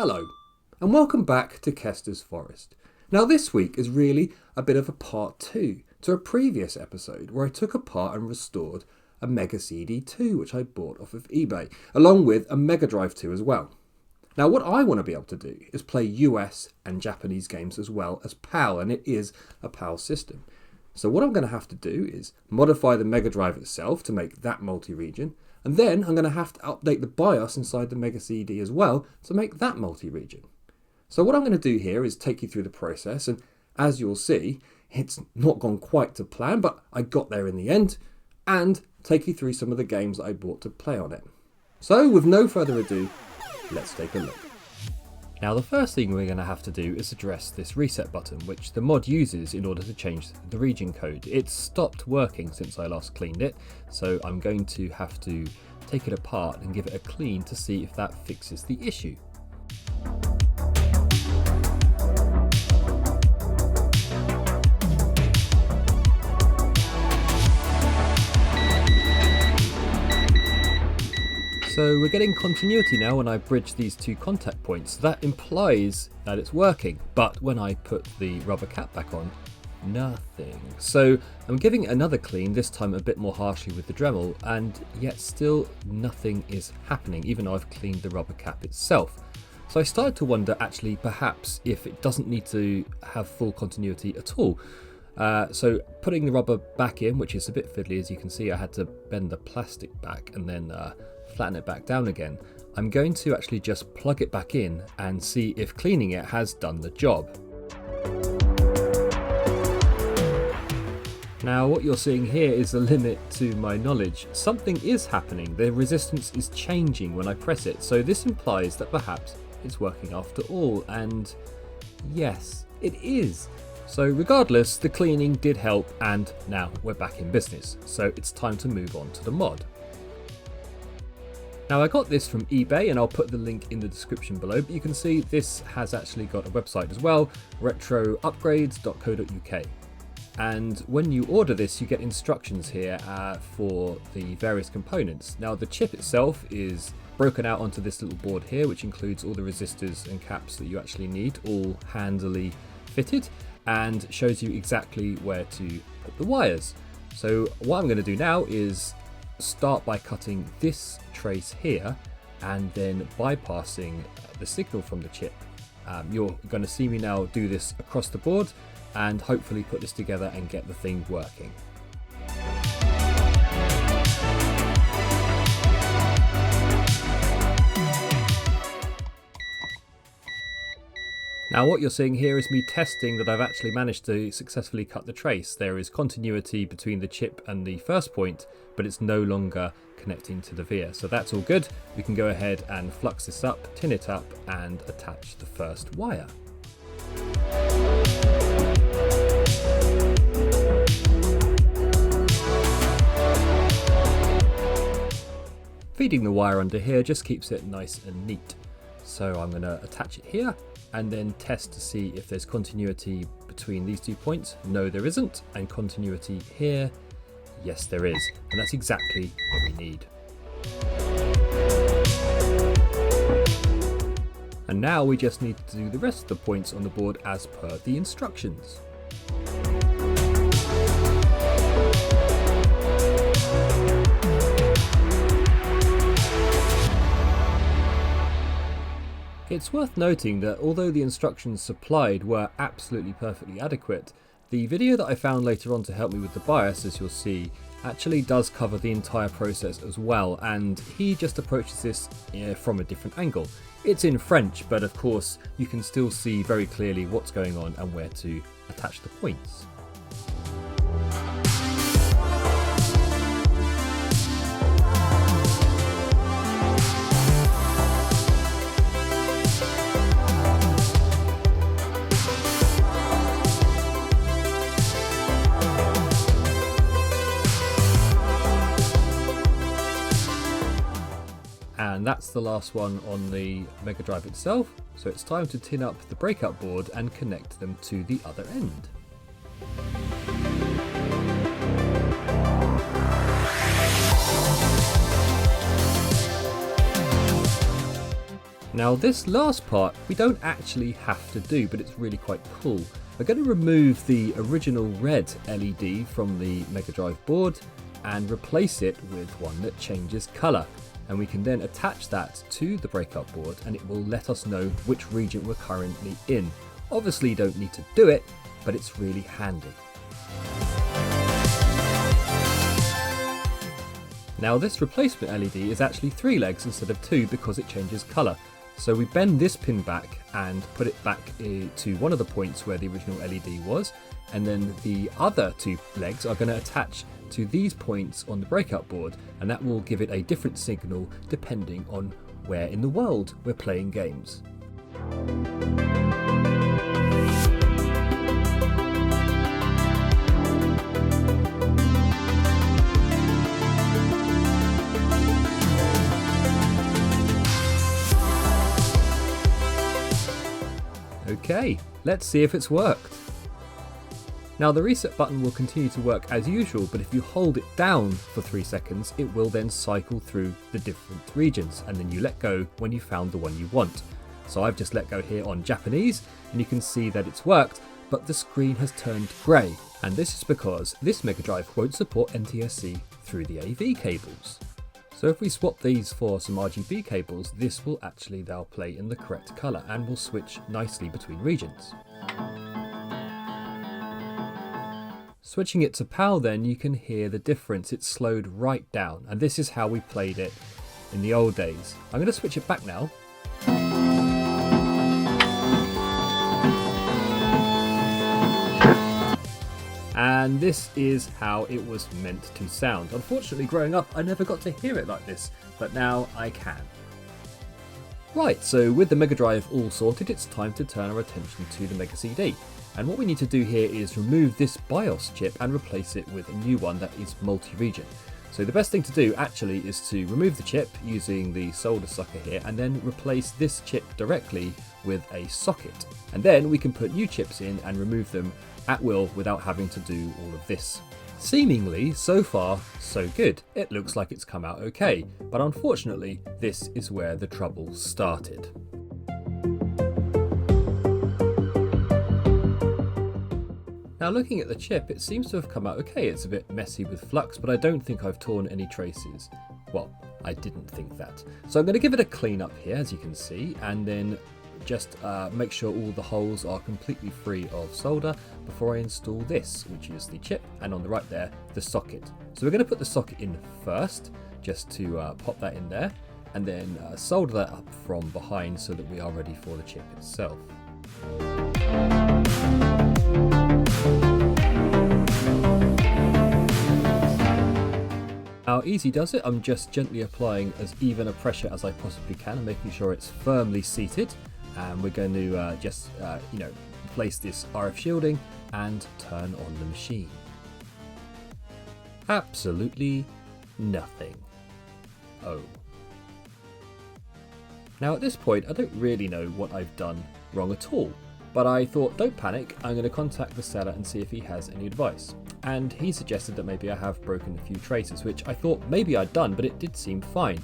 Hello, and welcome back to Kester's Forest. Now this week is really a bit of a part 2 to a previous episode where I took apart and restored a MegaCD 2 which I bought off of eBay, along with a Mega Drive 2 as well. Now what I want to be able to do is play US and Japanese games as well as PAL, and it is a PAL system. So what I'm going to have to do is modify the Mega Drive itself to make that multi-region, and then I'm going to have to update the BIOS inside the MegaCD as well to make that multi-region. So what I'm going to do here is take you through the process, and as you'll see, it's not gone quite to plan, but I got there in the end, and take you through some of the games that I bought to play on it. So with no further ado, let's take a look. Now the first thing we're going to have to do is address this reset button, which the mod uses in order to change the region code. It's stopped working since I last cleaned it, so I'm going to have to take it apart and give it a clean to see if that fixes the issue. So we're getting continuity now when I bridge these two contact points. That implies that it's working, but when I put the rubber cap back on, nothing. So I'm giving it another clean, this time a bit more harshly with the Dremel, and yet still nothing is happening, even though I've cleaned the rubber cap itself. So I started to wonder actually perhaps if it doesn't need to have full continuity at all. So putting the rubber back in, which is a bit fiddly as you can see, I had to bend the plastic back and then flatten it back down again. I'm going to actually just plug it back in and see if cleaning it has done the job. Now what you're seeing here is the limit to my knowledge. Something is happening. The resistance is changing when I press it, so this implies that perhaps it's working after all, and yes, it is. So regardless, the cleaning did help, and now we're back in business. So it's time to move on to the mod. Now I got this from eBay, and I'll put the link in the description below, but you can see this has actually got a website as well, retroupgrades.co.uk. And when you order this, you get instructions here for the various components. Now the chip itself is broken out onto this little board here, which includes all the resistors and caps that you actually need, all handily fitted, and shows you exactly where to put the wires. So what I'm going to do now is start by cutting this trace here and then bypassing the signal from the chip. You're going to see me now do this across the board and hopefully put this together and get the thing working. Now what you're seeing here is me testing that I've actually managed to successfully cut the trace. There is continuity between the chip and the first point, but it's no longer connecting to the via. So that's all good. We can go ahead and flux this up, tin it up, and attach the first wire. Feeding the wire under here just keeps it nice and neat. So I'm going to attach it here and then test to see if there's continuity between these 2 points. No, there isn't. And continuity here, yes, there is. And that's exactly what we need. And now we just need to do the rest of the points on the board as per the instructions. It's worth noting that although the instructions supplied were absolutely perfectly adequate, the video that I found later on to help me with the BIOS, as you'll see, actually does cover the entire process as well, and he just approaches this from a different angle. It's in French, but of course you can still see very clearly what's going on and where to attach the points. And that's the last one on the Mega Drive itself, so it's time to tin up the breakout board and connect them to the other end. Now this last part we don't actually have to do, but it's really quite cool. We're going to remove the original red LED from the Mega Drive board and replace it with one that changes colour. And we can then attach that to the breakout board and it will let us know which region we're currently in. Obviously you don't need to do it, but it's really handy. Now this replacement LED is actually 3 legs instead of 2 because it changes colour. So we bend this pin back and put it back to one of the points where the original LED was, and then the other 2 legs are going to attach to these points on the breakout board, and that will give it a different signal depending on where in the world we're playing games. Okay, let's see if it's worked. Now the reset button will continue to work as usual, but if you hold it down for 3 seconds, it will then cycle through the different regions, and then you let go when you found the one you want. So I've just let go here on Japanese, and you can see that it's worked, but the screen has turned grey, and this is because this Mega Drive won't support NTSC through the AV cables. So if we swap these for some RGB cables, this will actually now play in the correct colour and will switch nicely between regions. Switching it to PAL then, you can hear the difference. It's slowed right down, and this is how we played it in the old days. I'm going to switch it back now. And this is how it was meant to sound. Unfortunately, growing up, I never got to hear it like this, but now I can. Right, so with the Mega Drive all sorted, it's time to turn our attention to the MegaCD. And what we need to do here is remove this BIOS chip and replace it with a new one that is multi-region. So the best thing to do actually is to remove the chip using the solder sucker here, and then replace this chip directly with a socket. And then we can put new chips in and remove them at will without having to do all of this. Seemingly, so far, so good. It looks like it's come out okay, but unfortunately, this is where the trouble started. Now looking at the chip, it seems to have come out okay. It's a bit messy with flux, but I don't think I've torn any traces. Well, I didn't think that. So I'm going to give it a clean up here, as you can see, and then just make sure all the holes are completely free of solder before I install this, which is the chip, and on the right there, the socket. So we're going to put the socket in first, just to pop that in there, and then solder that up from behind so that we are ready for the chip itself. How easy does it? I'm just gently applying as even a pressure as I possibly can and making sure it's firmly seated. And we're going to just place this RF shielding and turn on the machine. Absolutely nothing. Oh. Now at this point I don't really know what I've done wrong at all, but I thought, don't panic, I'm going to contact the seller and see if he has any advice. And he suggested that maybe I have broken a few traces, which I thought maybe I'd done, but it did seem fine.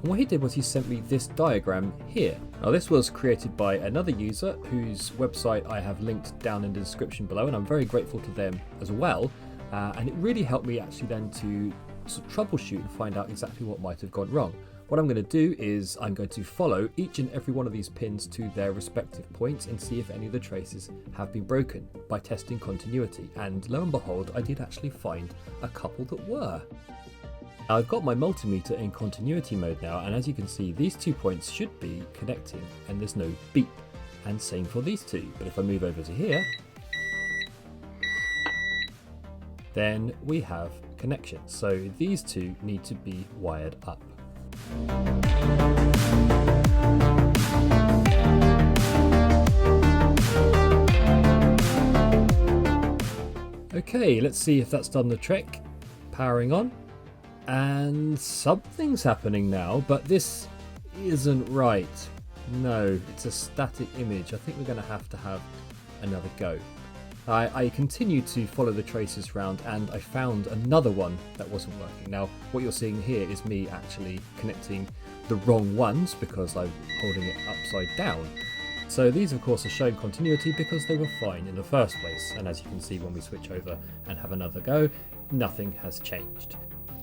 And what he did was he sent me this diagram here. Now this was created by another user whose website I have linked down in the description below, and I'm very grateful to them as well. And it really helped me actually then to sort of troubleshoot and find out exactly what might have gone wrong. What I'm going to do is I'm going to follow each and every one of these pins to their respective points and see if any of the traces have been broken by testing continuity. And lo and behold, I did actually find a couple that were. Now I've got my multimeter in continuity mode now, and as you can see, these 2 points should be connecting and there's no beep. And same for these 2. But if I move over to here, then we have connection. So these 2 need to be wired up. Okay, let's see if that's done the trick. Powering on. And something's happening now, but this isn't right. No, it's a static image. I think we're going to have another go. I continued to follow the traces around, and I found another one that wasn't working. Now, what you're seeing here is me actually connecting the wrong ones because I'm holding it upside down. So these of course are showing continuity because they were fine in the first place, and as you can see when we switch over and have another go, nothing has changed.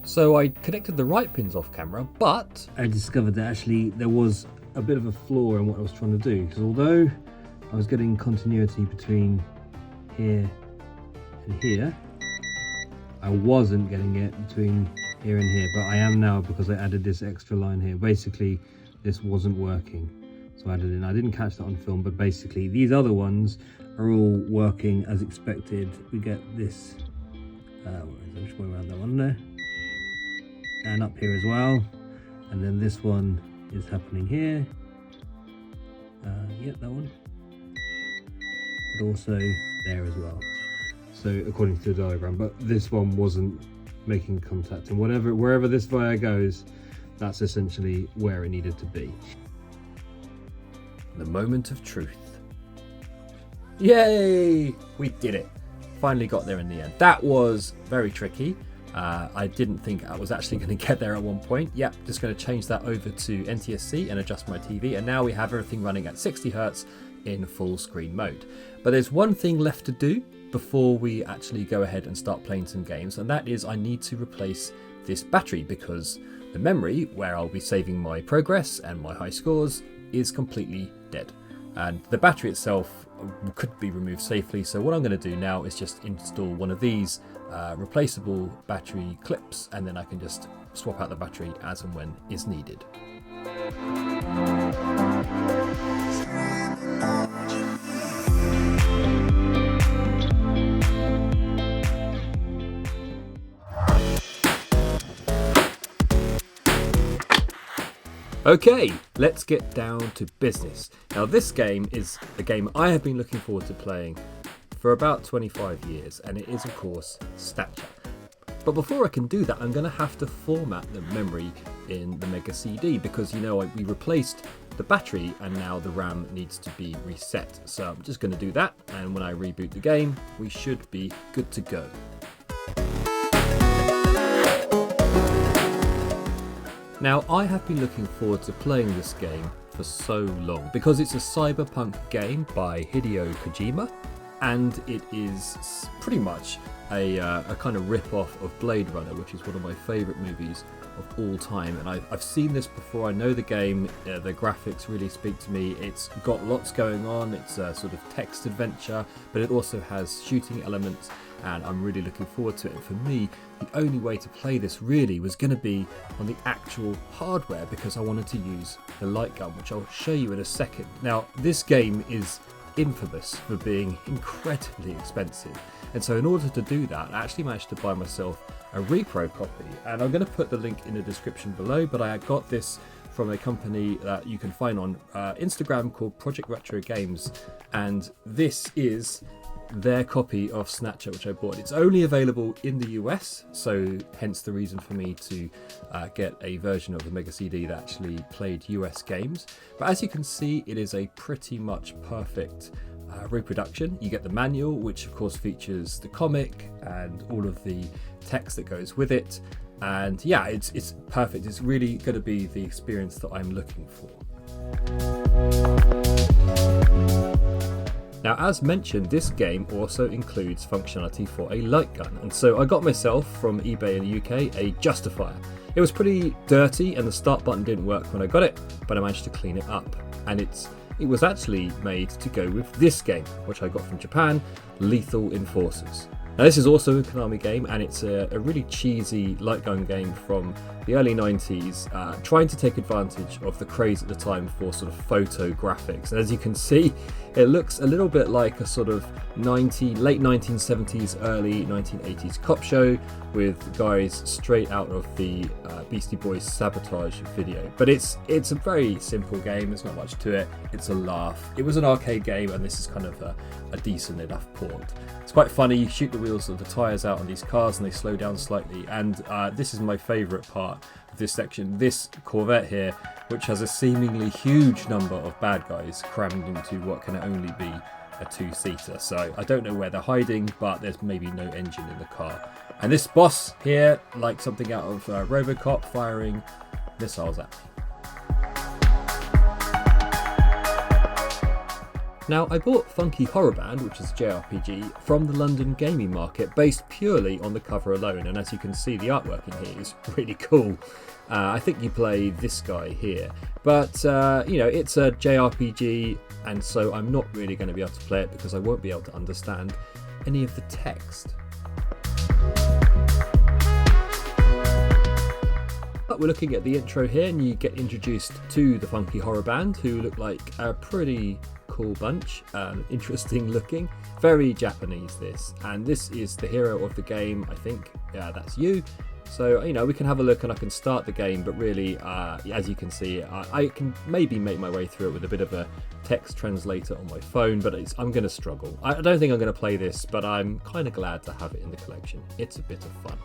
So I connected the right pins off camera, but I discovered that actually there was a bit of a flaw in what I was trying to do, because although I was getting continuity between here and here, I wasn't getting it between here and here, but I am now because I added this extra line here. Basically this wasn't working, so I added it in. I didn't catch that on film, but basically these other ones are all working as expected. We get this which way around that one there, and up here as well, and then this one is happening here. Yep, that one, but also there as well. So according to the diagram, but this one wasn't making contact, and wherever this wire goes, that's essentially where it needed to be. The moment of truth. Yay! We did it. Finally got there in the end. That was very tricky. I didn't think I was actually going to get there at one point. Yep, just going to change that over to NTSC and adjust my TV, and now we have everything running at 60 Hz in full screen mode. But there's one thing left to do before we actually go ahead and start playing some games, and that is I need to replace this battery because the memory where I'll be saving my progress and my high scores is completely dead, and the battery itself could be removed safely. So what I'm going to do now is just install one of these replaceable battery clips, and then I can just swap out the battery as and when is needed. Okay, let's get down to business. Now this game is a game I have been looking forward to playing for about 25 years, and it is of course Snatcher. But before I can do that, I'm going to have to format the memory in the MegaCD because, you know, we replaced the battery and now the RAM needs to be reset. So I'm just going to do that, and when I reboot the game, we should be good to go. Now, I have been looking forward to playing this game for so long because it's a cyberpunk game by Hideo Kojima, and it is pretty much a kind of rip-off of Blade Runner, which is one of my favourite movies of all time. And I've seen this before, I know the game, the graphics really speak to me. It's got lots going on, it's a sort of text adventure, but it also has shooting elements, and I'm really looking forward to it. And for me, the only way to play this really was going to be on the actual hardware because I wanted to use the light gun, which I'll show you in a second. Now, this game is infamous for being incredibly expensive, and so in order to do that, I actually managed to buy myself a Repro copy, and I'm going to put the link in the description below, but I got this from a company that you can find on Instagram called Project Retro Games, and this is their copy of Snatcher, which I bought. It's only available in the US, so hence the reason for me to get a version of the MegaCD that actually played US games. But as you can see, it is a pretty much perfect reproduction. You get the manual, which of course features the comic and all of the text that goes with it. And yeah, it's perfect. It's really going to be the experience that I'm looking for. Now, as mentioned, this game also includes functionality for a light gun, and so I got myself from eBay in the UK a Justifier. It was pretty dirty and the start button didn't work when I got it, but I managed to clean it up, and it was actually made to go with this game, which I got from Japan, Lethal Enforcers. Now, this is also a Konami game, and it's a really cheesy light gun game from the early 90s, trying to take advantage of the craze at the time for sort of photo graphics. And as you can see, it looks a little bit like a sort of late 1970s, early 1980s cop show with guys straight out of the Beastie Boys Sabotage video. But it's a very simple game, there's not much to it, it's a laugh. It was an arcade game, and this is kind of a decent enough port. It's quite funny, you shoot the wheels of the tyres out on these cars and they slow down slightly, and this is my favourite part of this section. This Corvette here, which has a seemingly huge number of bad guys crammed into what can only be a two-seater. So I don't know where they're hiding, but there's maybe no engine in the car. And this boss here, like something out of Robocop, firing missiles at me. Now, I bought Funky Horror Band, which is a JRPG, from the London gaming market, based purely on the cover alone, and as you can see, the artwork in here is really cool. I think you play this guy here, but you know, it's a JRPG, and so I'm not really going to be able to play it because I won't be able to understand any of the text. But we're looking at the intro here, and you get introduced to the Funky Horror Band, who look like a pretty cool bunch, interesting looking, very Japanese this, and this is the hero of the game, I think. Yeah, that's you. So, you know, we can have a look and I can start the game, but really, as you can see, I can maybe make my way through it with a bit of a text translator on my phone, but I'm going to struggle. I don't think I'm going to play this, but I'm kind of glad to have it in the collection. It's a bit of fun.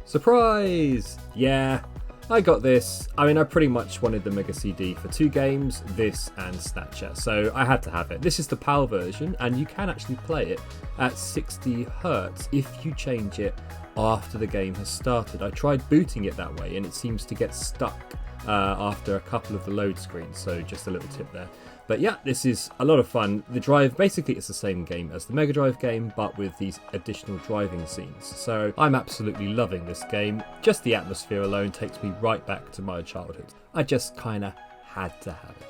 Surprise! Yeah, I got this. I mean, I pretty much wanted the MegaCD for two games, this and Snatcher, so I had to have it. This is the PAL version, and you can actually play it at 60 Hz if you change it after the game has started. I tried booting it that way, and it seems to get stuck after a couple of the load screens, so just a little tip there. But yeah, this is a lot of fun. The drive, basically it's the same game as the Mega Drive game, but with these additional driving scenes. So I'm absolutely loving this game. Just the atmosphere alone takes me right back to my childhood. I just kinda had to have it.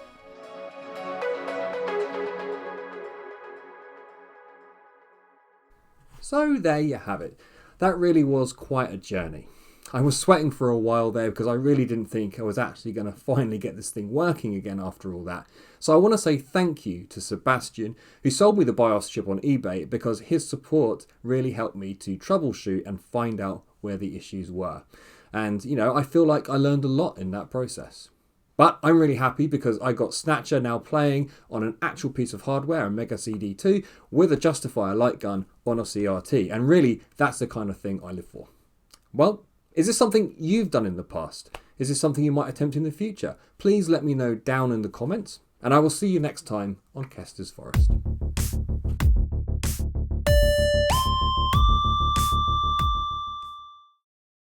So there you have it. That really was quite a journey. I was sweating for a while there because I really didn't think I was actually going to finally get this thing working again after all that. So I want to say thank you to Sébastien, who sold me the BIOS chip on eBay, because his support really helped me to troubleshoot and find out where the issues were. And, you know, I feel like I learned a lot in that process. But I'm really happy because I got Snatcher now playing on an actual piece of hardware, a MegaCD 2, with a Justifier light gun on a CRT. And really, that's the kind of thing I live for. Well, is this something you've done in the past? Is this something you might attempt in the future? Please let me know down in the comments, and I will see you next time on Kester's Forest.